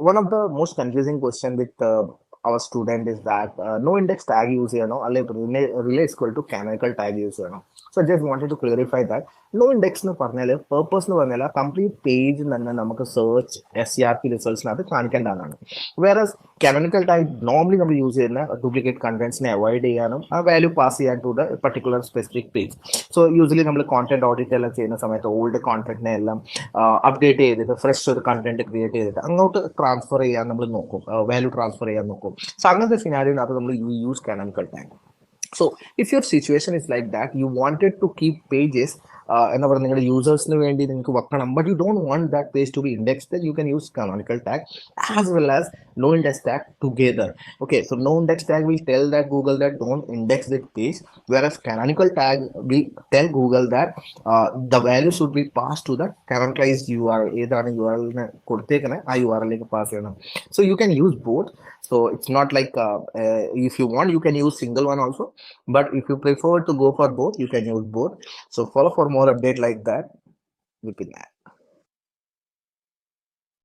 one of the most confusing question with our student is that no index tag use like relay is equal to canonical tag use. So I just wanted to clarify that no index nu പറഞ്ഞാല് purpose എന്ന് പറഞ്ഞാൽ complete page തന്നെ നമുക്ക് search SERP results കാണിക്കേണ്ടതാണ്. Whereas canonical tag normally നമ്മൾ use ചെയ്യുന്ന duplicate contents avoid ചെയ്യാനും ആ value pass ചെയ്യാൻ to the particular specific page. So usually നമ്മൾ content audit എല്ലാം ചെയ്യുന്ന സമയത്ത് ഓൾഡ് കോണ്ടന്റിനെ എല്ലാം അപ്ഡേറ്റ് ചെയ്തിട്ട് ഫ്രഷ് ഒരു കണ്ടന്റ് ക്രിയേറ്റ് ചെയ്തിട്ട് അങ്ങോട്ട് ട്രാൻസ്ഫർ ചെയ്യാൻ നമ്മൾ നോക്കും, വാല്യൂ ട്രാൻസ്ഫർ ചെയ്യാൻ നോക്കും. സോ അങ്ങനത്തെ സിനാരിയോനകത്ത് നമ്മൾ use canonical tag. So if your situation is like that, you wanted to keep pages എന്താ പറയുക നിങ്ങളുടെ യൂസേഴ്സിന് വേണ്ടി നിങ്ങൾക്ക് വെക്കണം, but you don't want that page to be indexed, then you can use canonical tag as well as no index tag together. Okay, so no index tag will tell that Google that don't index that page, whereas canonical tag will tell Google that the value should be passed to the canonicalized URL. ഏതാണ് URL കൊടുത്തേക്കണേ ആ URL pass ചെയ്യണം. So you can use both. So it's not like if you want you can use single one also, but if you prefer to go for both you can use both. So follow for more update like that. We'll be there.